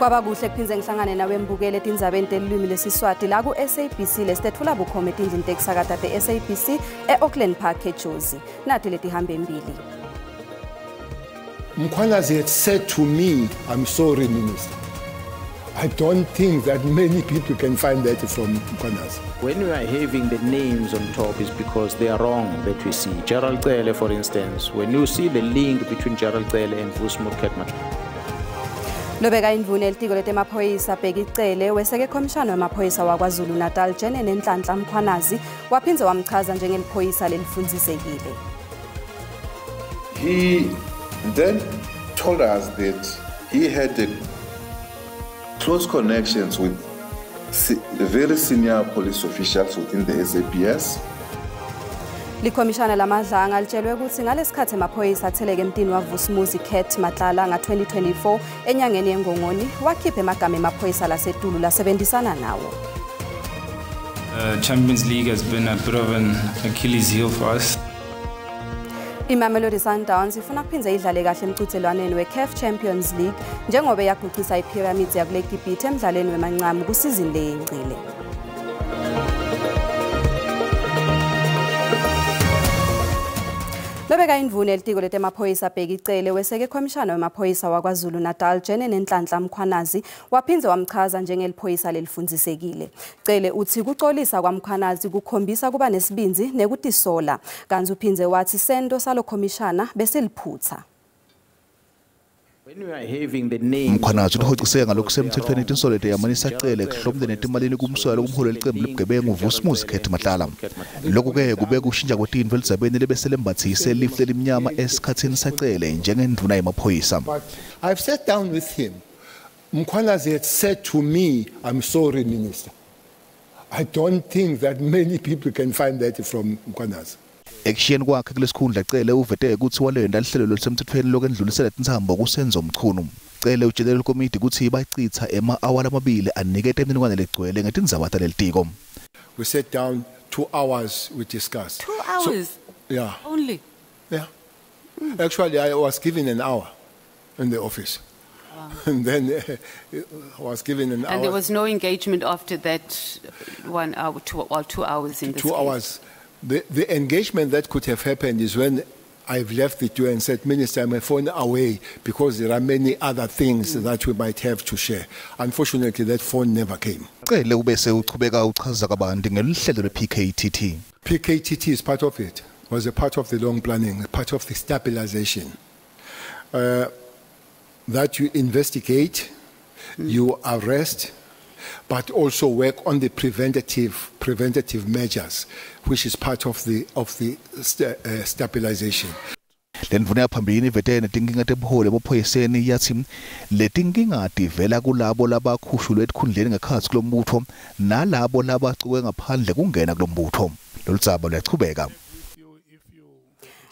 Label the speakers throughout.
Speaker 1: Kwaba kuhle kuphinze ngihlangane nawe mbukele etindzabeni telulwimi lesiswati la ku SABC lesithethula bukhoma etindlini tekusakata te SABC eAuckland Park eJozi. Nathi letihamba embili.
Speaker 2: Mkhwanazi had said to me, "I'm sorry, Minister. I don't think that many people can find that from Mkhwanazi."
Speaker 3: When we are having the names on top is because they are wrong that we see. Gerald Cele, for instance, when you see the link between Gerald Cele and Vusimuzi Matlalang.
Speaker 1: Lobeka indvune elitiko letemaphoyisa Bheki Cele weseke khomishana wemaphoyisa waKwaZulu Natal Jene Nenhlanhla Mkhwanazi waphindze wamchaza njengeliphoyisa lelifundzisekile.
Speaker 4: He then told us that he had close connections with very senior police officials within the SAPS.
Speaker 1: Likhomishana lamadlanga litshelwe ukuthi ngalesikhathi emaphoyisa atheleke emntini waVusimuzi Matlalang nga-2024 enyangeni yeNgongoni wakhipha emagama emaphoyisa lasetulu lasebenzisana nawo.
Speaker 5: Champions League has been a bit of an Achilles heel for us.
Speaker 1: Imamelodi Sundowns ifuna kuphindze idlale kahle emqhudelwaneni weCAF Champions League njengoba yaguqisa iPyramids yakule Gibhithe emdlalweni wemancamu kusizini leyingcile. Lobeka indvune elitiko letemaphoyisa Bheki Cele weseke khomishana wemaphoyisa waKwaZulu Natal Jene Nenhlanhla Mkhwanazi waphindze wamchaza njengeliphoyisa lelifundzisekile. Cele uthi kucolisa kwaMkhwanazi kukhombisa kuba nesibinzi nekutisola kanti uphindze wathi sento salo khomishana bese liphutha.
Speaker 3: When we are having the name
Speaker 6: Mkhwanazi uhociseke ngalokhu semthethweni itinsolete yamanisa Cele kuhlomde netimalini kumswela kumholo licembu libugebengu uVusimuzi Matlalang. Lokhu ke kubeka ushintsha kwetintfo elidzabeni lebeselembathise lihle limnyama esikhatsini sacele njengendvuna yemaphoyisa.
Speaker 2: I've sat down with him. Mkhwanazi had said to me, "I'm sorry, Minister. I don't think that many people can find that from Mkhwanazi."
Speaker 6: Ekshiyeni kwakhe kulesikhundla Cele uvete ukuthi walenda lihlelo lolusemthethweni lokendlulisela tinsambo kusenzo mchunu. Cele utshelele ikomiti ukuthi bachitha ema-awara amabili anikete imininingwane legcwele ngetindzaba talelitiko.
Speaker 2: We sat down 2 hours, we discussed.
Speaker 7: 2 hours?
Speaker 2: Yeah.
Speaker 7: Only?
Speaker 2: Yeah. Actually, I was given an hour in the office. Wow. And then I was given an hour.
Speaker 7: And there was no engagement after that 1 hour, 2 hours in this
Speaker 2: 2 hours. The engagement that could have happened is when I've left the door and said, "Minister, my phone away because there are many other things that we might have to share." Unfortunately, that phone never came.
Speaker 6: Cele ubese uchubeka uchaza kabanti ngelihlelo le-PKTT.
Speaker 2: PKTT is part of it. Was a part of the long planning, a part of the stabilization. That you investigate, you arrest, but also work on the preventative measures, which is part of the stabilization.
Speaker 6: Lendvuna yaphambili ivete netinkinga tebuholi emaphoyiseni yathi letinkinga tivela kulabo labakhushulwe etikhundleni ngekhatsi kulombutho nalabo labacuke ngaphandle kungena kulombutho. Lolu dzaba luyachubeka.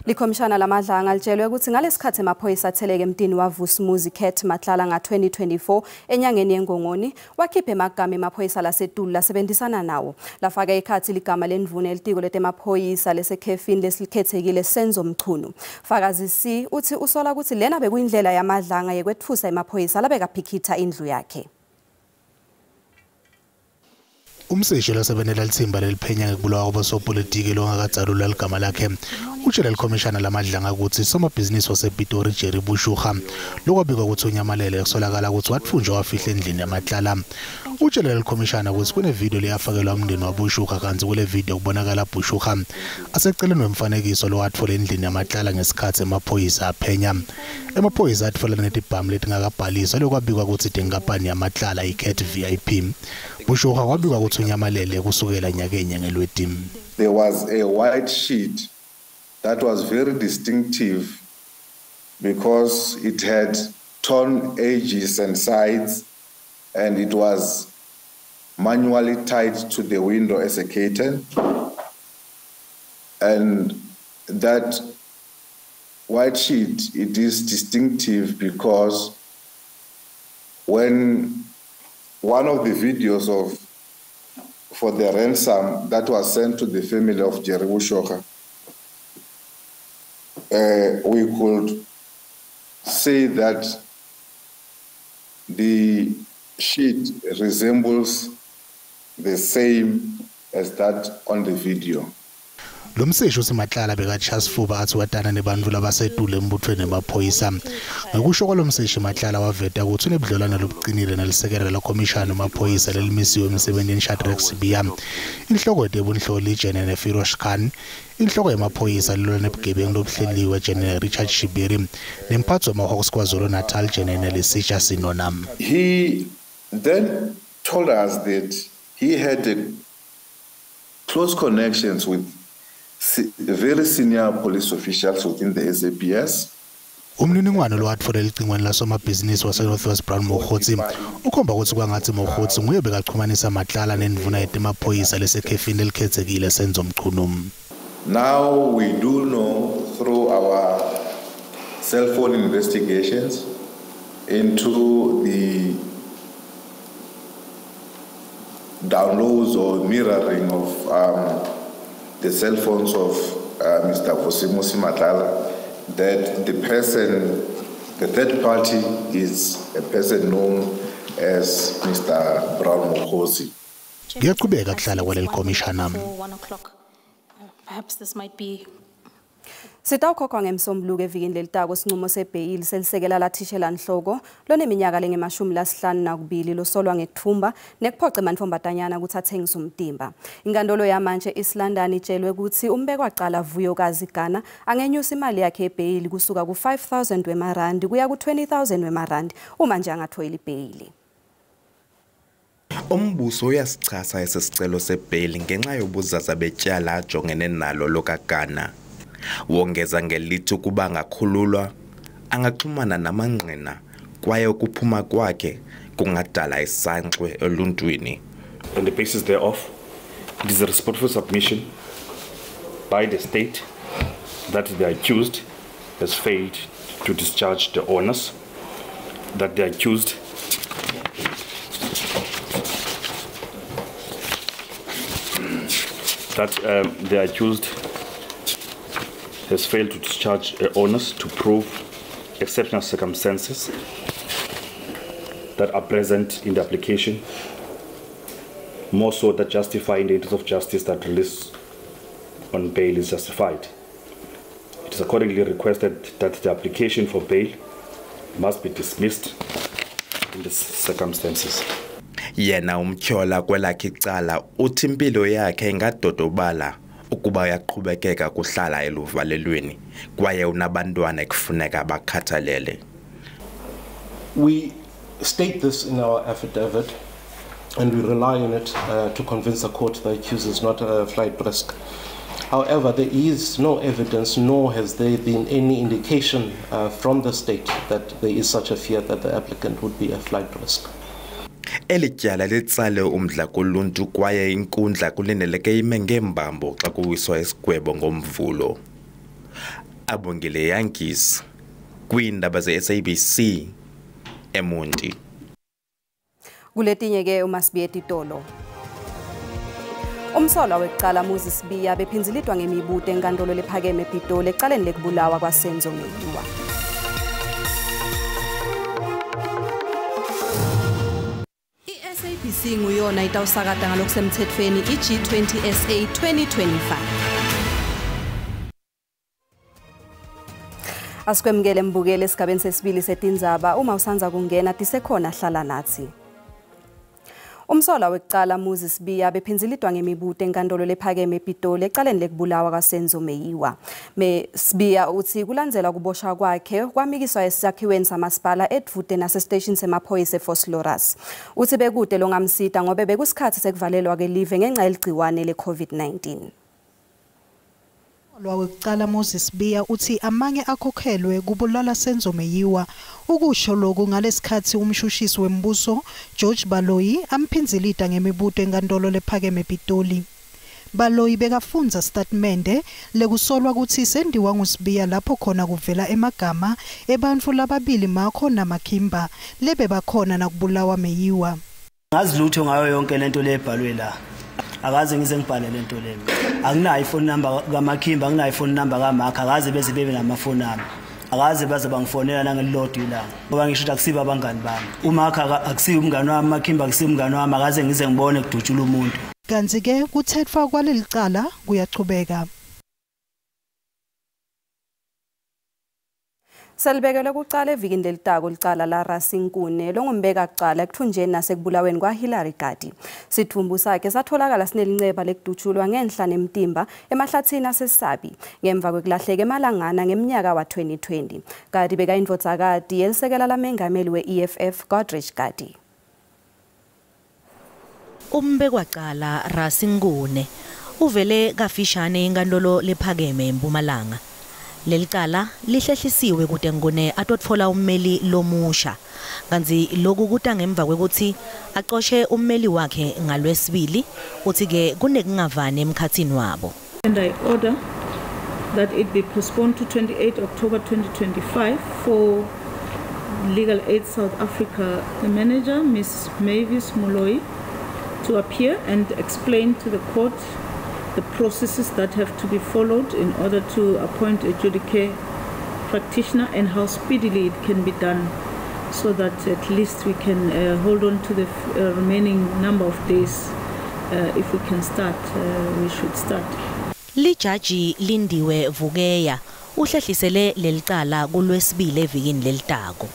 Speaker 1: Likhomishana lamadlanga litshelwe ukuthi ngalesikhathi emaphoyisa atheleke emntini waVusimuzi Matlalang nga-2024 enyangeni yeNgongoni wakhipha emagama emaphoyisa lasetulu lasebenzisana nawo. Lafaka ikhathi ligama lendvune elitiko letemaphoyisa lesekhefini lesilikhethekile Senzo Mchunu. Fakazisi uthi usola ukuthi lena bekuyindlela yamadlanga yekwetfusa emaphoyisa labekaphikitha indlu yakhe.
Speaker 8: Umseshi lasebenela lithimba leliphenya ngekubulawa kwabasopolitiki longakadzalula ligama lakhe utshela likhomishana lamadlanga ukuthi somabhizinisi wasePitori Jerry Bushukha lokwabikwa ukuthi unyamalele kusolakala ukuthi wathunjwa wafihla endlini yaMatlalang. Utshela likhomishana ukuthi kunevideo leyafakelwa umndeni waBushukha kanti kule video kubonakala Bushukha aseceleni wemfanekiso lowatfola endlini yaMatlalang ngesikhathi emaphoyisa aphenya. Emaphoyisa atfola netibhamu letingakabhaliswa lokwabikwa ukuthi tenkampani yaMatlalang iCat VIP. Bushukha kwabikwa ukuthi unyamalele kusukela nyakeni ngelwetimi.
Speaker 4: There was a white sheet that was very distinctive because it had torn edges and sides, and it was manually tied to the window as a curtain. And that white sheet, it is distinctive because when one of the videos for the ransom that was sent to the family of Jerry Bushukha, we could say that the sheet resembles the same as that on the video.
Speaker 8: Lo msesho simahlala bekachasifuba athi watana nebantfu labasedule embuthweni emaphoyisa. Ngokusho kwalo mseshi mahlala waveta ukuthi unebudlelwano lobuqinile nelisekela lekhomishana emaphoyisa lelimisiwe emsebenzini Shadrack Sibiya. Inhloko yebunhloli General Firoz Khan, inhloko yemaphoyisa lilwa nebugebengu lobuhleliwe General Richard Shibiri, nemphathi wamahawks KwaZulu-Natal General Lesitsha Sinonam.
Speaker 4: He then told us that he had close connections with very senior police officials within the SAPS.
Speaker 8: Umniningwane lo watfola licingweni lasomabhizinisi waseNorthwest Brown Mokhotsi ukhomba ukuthi kwangathi Mokhotsi nguye bekaxhumanisa mahlala nendvuna yetemaphoyisa lesekhefini elikhethekile seNzomchunu.
Speaker 4: Now we do know through our cell phone investigations into the downloads or mirroring of the cell phones of Mr. Vusimusi Matlala, that the person, the third party, is a person known as Mr. Brown Mokhotsi.
Speaker 8: Ngiyaqhubeka kuhlala kwaleli commissioner.
Speaker 9: 1 o'clock. Perhaps this might be.
Speaker 1: Sitawukhokha ngemsombuluko evikini lelitako sinqumo sebhayili selisekela lathishela Nhloko loneminyaka lenge-52 losolwa ngekuthumba nekuphoqa emanfombatanyana ukuthi athengise umtimba. Inkantolo yamanje East London itshelwe ukuthi umbekwa Vuyokazi Gana angenyusa imali yakhe ebhayili kusuka ku-5,000 wemarandi kuya ku-20,000 wemarandi uma nje angathoyili ibhayili.
Speaker 10: Umbuso uyasichasa esisicelo sebhayili ngenxa yobuzaza betyala ajongene nalo lokaGana. Wongeza ngelithi kuba ngakhululwa angaxhumana namangqina kwaye ukuphuma kwakhe kungadala isankxwe eluntwini.
Speaker 11: On the basis thereof, it is a respectful submission by the state that the accused has failed to discharge the honors, that the accused has failed to discharge honors to prove exceptional circumstances that are present in the application, more so that justify in the interest of justice that release on bail is justified. It is accordingly requested that the application for bail must be dismissed in these circumstances.
Speaker 10: Yena umtyhola kwelakhe icala uthi impilo yakhe ingadodobala ukuba uyaqhubekeka kuhlala eluvalelweni kwaye unabantwana ekufuneka bakhathalele.
Speaker 12: We state this in our affidavit and we rely on it to convince the court that the accused is not a flight risk. However, there is no evidence nor has there been any indication from the state that there is such a fear that the applicant would be a flight risk.
Speaker 10: Elityala litsale umdla kuluntu kwaye inkundla kulindeleke ime ngembambo xa kuwiswa isigwebo ngomvulo. Abongile Yankees kwiindaba ze-SABC eMonti.
Speaker 1: Kuletinye ke uMasibiya Titolo. Umsolwa wekuqala Moses Sibiya bephinzilitwa ngemibuto enkantolo lephakeme ePitoli ecaleni lekubulawa kwaSenzo Meyiwa. SABC nguyona itawusakata ngalokusemthethweni iG20 SA 2025. Asikwemukele mbukele esigabeni sesibili setindzaba uma usanza kungena tisekhona hlala nathi. Umsolwa wekuqala Moses Sibiya bephinzilitwa ngemibuto enkantolo lephakeme ePitoli ecaleni lekubulawa kwaSenzo Meyiwa. Sibiya uthi kulandzela kuboshwa kwakhe kwamikiswa esakhiweni samasipala edvute nasestation semaphoyisa eFosloras. Uthi bekude longamsita ngoba bekusikhathi sekuvalelwa kelive ngenxa yeligciwane leCovid-19.
Speaker 13: Wekuqala Moses Sibiya uthi amanye akhokhelwe kubulala Senzo Meyiwa. Ukusho lokhu ngalesikhathi umshushisi wembuso George Baloyi amphinzilita ngemibuto enkantolo lephakeme ePitoli. Baloyi bekafunza statement lekusolwa ukuthi sendiwa nguSibiya lapho khona kuvela emagama ebantfu lababili makho naMakhimba lebe bakhona nakubulawa Meyiwa.
Speaker 14: Ngazi lutho ngayo yonke lento lebhalwe la. Akaze ngize ngibhale lento lemi. Anginayo iphone number kaMakhimba, anginayo iphone number kaMakha, akaze beze bebe namafoni ami. akaze baze bangifonela nangelilodwa ilanga ngoba ngisho ukuthi akusiba abangani bami uma akusiba umngani wami Makimba akusiba umngani wami akaze ngize ngibone kudutshula umuntu
Speaker 13: kanti ke kuthethwa kwaleli cala kuyachubeka.
Speaker 1: Selibekele kuqala evikini lelitako licala la Rasinkune longumbeka kuqala ekuthunjeni nasekubulaweni kwaHillary Gadi. Sithumbu sakhe satholakala sinelinceba lekudutshulwa ngenhla nemtimba emahlathini aseSabi ngemva kwekulahleka emalangana ngeminyaka wa-2020. Gadi beka indvodzakati elisekela lamengameli we-EFF Godrich Gadi.
Speaker 15: Umbekwaqala Rasinkune uvele kafishane inkantolo lephakeme eMpumalanga. Lelicala lihlehlisiwe kude ngone atotfola ummeli lomusha kanti lokhu kuta ngemva kwekuthi aqoshe ummeli wakhe ngalwesibili uthi ke kunekungavani emkhathini wabo.
Speaker 16: And I order that it be postponed to 28 October 2025 for Legal Aid South Africa, the manager, Ms. Mavis Moloi, to appear and explain to the court the processes that have to be followed in order to appoint a judicare practitioner and how speedily it can be done so that at least we can hold on to the remaining number of days. If we can start, we should start.
Speaker 15: Lijaji Lindiwe Vugeya uhlehlisele lelicala kulwesibili evikini lelitako.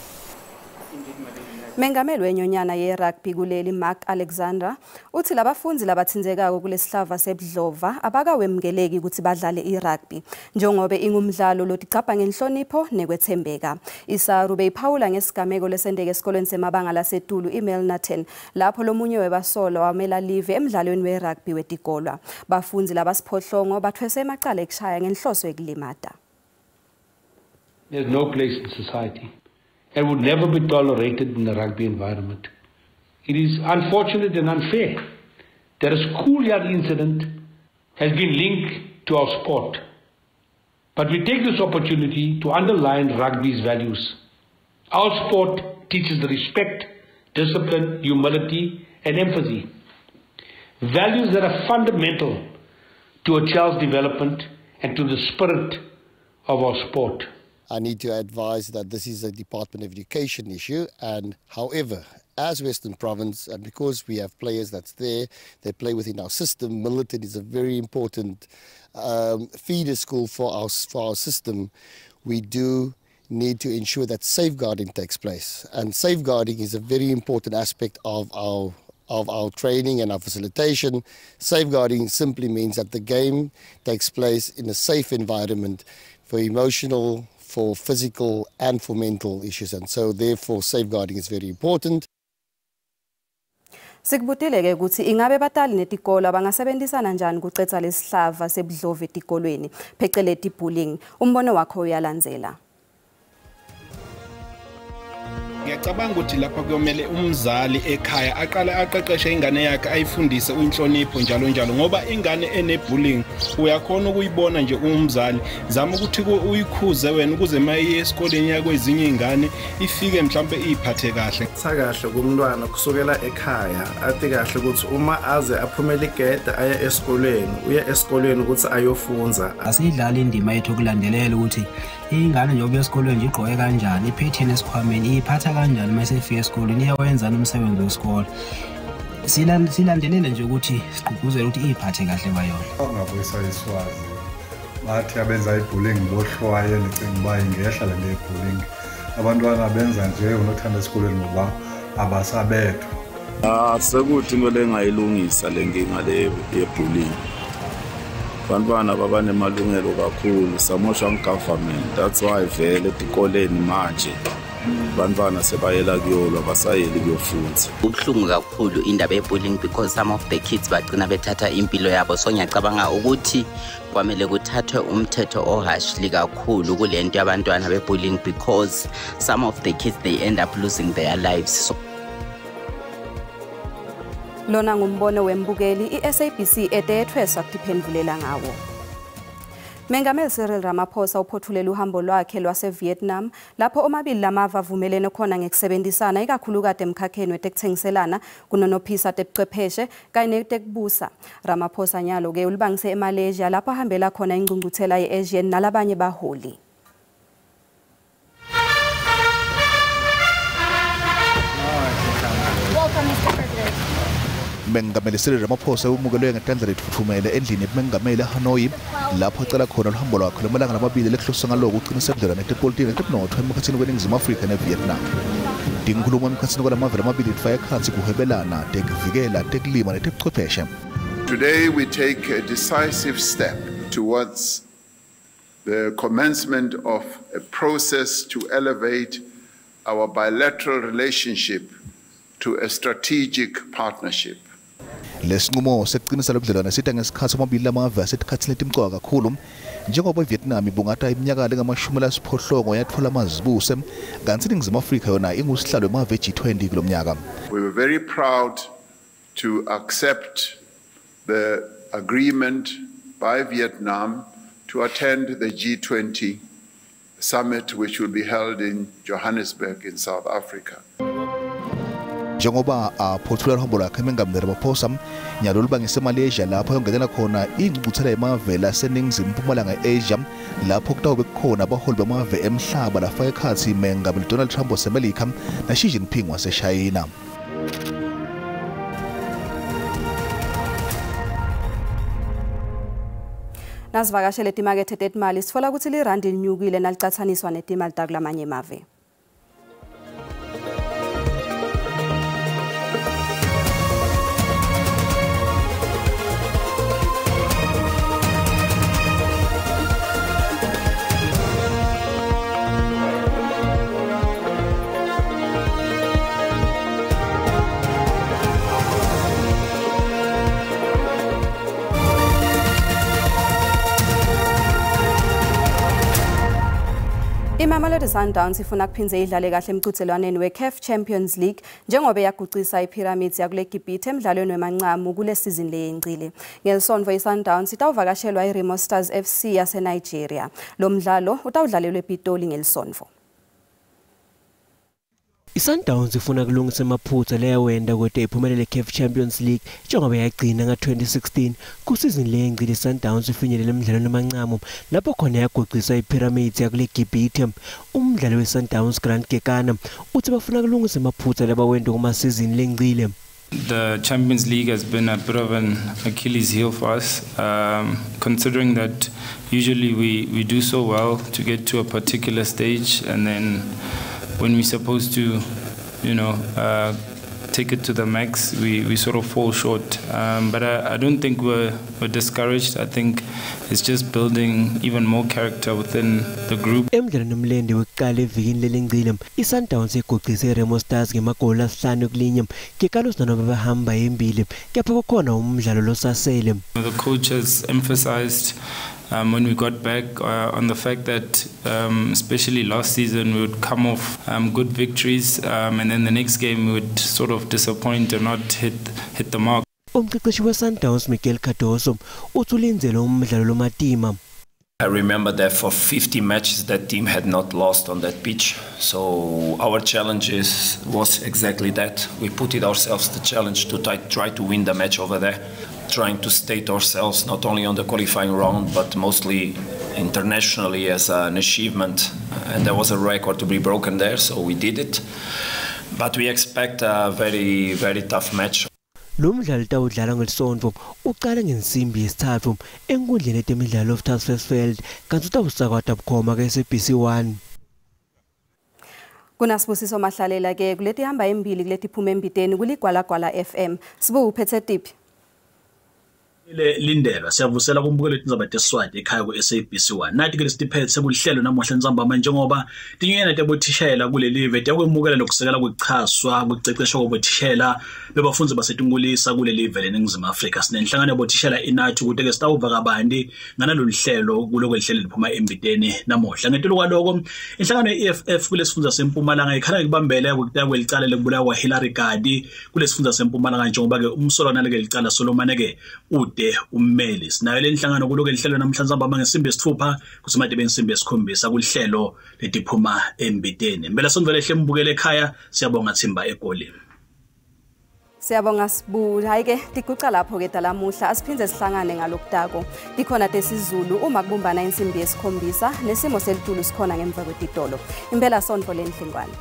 Speaker 1: Mengameli wenyonyana ye-rugby kuleli Mark Alexander uthi labafundi labathinzekako kulesihlava sebudlova abakawemkeleki ukuthi badlale i-rugby njengoba ingumdlalo loticapha ngenhlonipho nekwethembeka. Isaru beyiphawula ngesigameko lesendeke esikolweni semabanga laseTulu iMelnaten lapho lomunye webasola wamela live emdlalweni we-rugby wetikolwa. Bafundi labasiphohlongo bathwese emacala ekushaya ngenhloso yokulimata.
Speaker 17: There's no place in society and would never be tolerated in the rugby environment. It is unfortunate and unfair that a schoolyard incident has been linked to our sport. But we take this opportunity to underline rugby's values. Our sport teaches the respect, discipline, humility, and empathy. Values that are fundamental to a child's development and to the spirit of our sport.
Speaker 18: I need to advise that this is a Department of Education issue, and however, as Western Province, and because we have players that's there, they play within our system, Milnerton is a very important feeder school for our system. We do need to ensure that safeguarding takes place, and safeguarding is a very important aspect of our training and our facilitation. Safeguarding simply means that the game takes place in a safe environment for emotional, for physical and for mental issues, and so therefore safeguarding is very important.
Speaker 1: Sikubutileke ukuthi ingabe batali netikolo bangasebenzisana njani kucetha lesihlava sebudlova etikolweni phecelezi bullying. Umbono wakho uyalandzela.
Speaker 19: Ngiyacabanga ukuthi lapha kuyomele umzali ekhaya aqale aqeqeshe ingane yakhe ayifundise inhlonipho njalo njalo ngoba ingane enebullying uyakhona ukuyibona nje umzali zama ukuthi uyikhuze wena ukuze maye esikoleni yakho ezinye izingane ifike mhlambe iphathe kahle
Speaker 20: kahle kumntwana kusukela ekhaya athi kahle ukuthi uma aze aphumele igede aya esikoleni uya esikoleni ukuthi ayofunza
Speaker 21: asidlala indima yethu ukulandelela ukuthi ingane njengoba esikoleni nje igqoke kanjani iphethini esikhwameni iphatha kanjani mase ifika esikoleni iyawenza nomsebenzi wesikole silandelele nje ukuthi sigqugquzele ukuthi iphathe kahle bayona
Speaker 22: ngabuyisa iswazi bathi abenza ibullying bohlwaye necinga bayi ngehla le bullying abantwana benza nje unothanda esikoleni ngoba abasabethu
Speaker 23: sekuthi into lengayilungisa lenkinga le yebullying bantwana baba nemalungelo kakhulu samosha government. That's why vele etikoleni manje bantwana sebayela kuyolwa basayeli kuyofunda.
Speaker 24: Ubhlungu kakhulu indaba yebullying because some of the kids bagcina bethatha impilo yabo, so ngiyacabanga ukuthi kwamele kuthathwe umthetho ohashli kakhulu kulento yabantwana bebullying because some of the kids they end up losing their lives. So
Speaker 1: Lona ngumbono wembukeli iSABC etethweswa kutiphendulela ngawo. Mengameli Cyril Ramaphosa uphothulele uhambo lwakhe lwaseVietnam lapho omabili lamava avumelene khona ngekusebenzisana ikakhulukade emkhakheni wetekuthengiselana kunonophisa tebuchwepheshe kanye netekubusa. Ramaphosa nyalo ke ulibangise eMalaysia lapho ahambela khona ingcungcuthela yeAsian nalabanye baholi.
Speaker 6: Mengameli Cyril Ramaphosa umukelwe ngetandla lethuthumele endlini yemengameli eHanoi lapho ecela khona uhambo lwakhe lomalanga lamabili lehloso ngaloko uqinisa ubudlelwane bepolitiki netemnotho emkhathini weNingizimu Afrika neVietnam. Dinkhulumo emkhathini kwalamavele amabili ifaka ekhatsi kuhwebelana, tekuvikela, tekulima netebuchwepheshe.
Speaker 2: Today we take a decisive step towards the commencement of a process to elevate our bilateral relationship to a strategic partnership.
Speaker 6: Lesinqumo sekuqinisa lobudlelwane sitha ngesikhathi amabili lamave asesikhathini letimqoka kakhulu njengoba iVietnam ibungata iminyaka lengama-80 yathola amazibuse kanti iNingizimu Afrika yona ingusihlalo wemave G20 kulomnyaka.
Speaker 2: We were very proud to accept the agreement by Vietnam to attend the G20 summit which will be held in Johannesburg in South Africa.
Speaker 6: Njengoba aphothula uhambo lwakhe emengameli Ramaphosa nyalo lubangise eMalaysia lapho ayongenela khona ingcukuthela yemave laseningizimu mpumalanga eAsia lapho kutawube khona abaholi bamave emhlaba lafaka ekhathi mengameli Donald Trump waseMelika na Xi Jinping waseChina.
Speaker 1: Nasivakashele timakethe tetimali sitfola ukuthi lirandi linyukile nalicathaniswa netimali takulamanye emave. Imamelodi Sundowns ifuna kuphindze idlale kahle emqhudelwaneni weCAF Champions League njengoba yaguqisa iPyramids yakule Gibhithe emidlalweni wemancamu kule season leyencile. Ngelsonto iSundowns itawuvakashelwa iRemo Stars FC yaseNigeria. Lo mdlalo utawudlalelwa ePitoli ngelsonto.
Speaker 3: iSundowns ifuna kulungisa amaphutha leyawenda kodwa iphumelele iCAF Champions League njengoba yagcina nga-2016 kusizini leyencile. iSundowns ifinyelela emidlalweni emancamo lapho khona yaguqisa iPyramids yakule Gibhithe. Umdlali weSundowns Grant Kekana uthi bafuna kulungisa amaphutha labawenda kumasizini lencile.
Speaker 5: The Champions League has been a bit of an Achilles heel for us, considering that usually we do so well to get to a particular stage, and then when we're supposed to, take it to the max, we sort of fall short. But I don't think we're discouraged. I think it's just building even more character within the group.
Speaker 3: Emdlalweni omlende wokuqala evikini lelencile, iSundowns iguqise iRemo Stars ngemagoli asihlanu kulinye. Kekalos nabo bahamba embili kepha kukhona umdlalo losasele.
Speaker 5: The coach has emphasized when we got back on the fact that especially last season we would come off good victories and then the next game we would sort of disappoint or not hit the mark.
Speaker 3: Umqeqeshi weSundowns Miguel Cardoso uthulenzele umdlalo lomatima.
Speaker 7: I remember that for 50 matches that team had not lost on that pitch. So our challenge was exactly that. We put it ourselves the challenge to try to win the match over there, trying to state ourselves not only on the qualifying round but mostly internationally as an achievement. And there was a record to be broken there, so we did it. But we expect a very, very tough match.
Speaker 3: Lo mdlalo utawudlala ngelisonto uqala ngensimbi yesithathu enkundleni yetemidlalo of Tasfeld kanti utawusakata bukhoma ke-SABC 1.
Speaker 1: Kunasibusiso Mahlalela ke kuleti hamba embili kuleti phuma embiteni kuligwalagwala FM. Sibu uphethe tiphi?
Speaker 25: Lindelwa siyavusela kumbukelo tindzaba teswati ekhaya ku-SABC 1 nathi ke lesiphethe sekulihlelo namuhla ntsambama njengoba tinyunyana tebothishela kulelive tiyakwemukela lokusekela kwechaswa kwececesho kobothishela bebafundzi basetingulisa kulelive leNingizimu Afrika. Sinenhlangano yobothishela inathi ukuthi ke sitawuva kabanti nganalolu hlelo kuloko lihlelo liphuma embiteni namuhla. Ngetolo kwaloko inhlangano ye-EFF kulesifundza sempumalanga ikhala ikubambela kwelicala lekubulawa Hillary Gadi kulesifundza sempumalanga njengoba ke umsolwana leke licala Solomon ke ummeli. Sinayo lenhlangano kuloko lihlelo namhlanje sambama ngesimbi yesithupha kusemade bensimbi yesikhombisa kulihlelo letiphuma embiteni. Mbela sonvele hle mbukele ekhaya siyabonga Thimba egoli.
Speaker 1: Siyabonga Sibu. Hayi ke tiguca lapho ke dalamuhla asiphindze sihlangane ngalokutako. Dikhona tesizulu uma kubumbana insimbi yesikhombisa nesimo selitulu sikhona ngemva kwetitolo. Impela sonto lenhlengwane.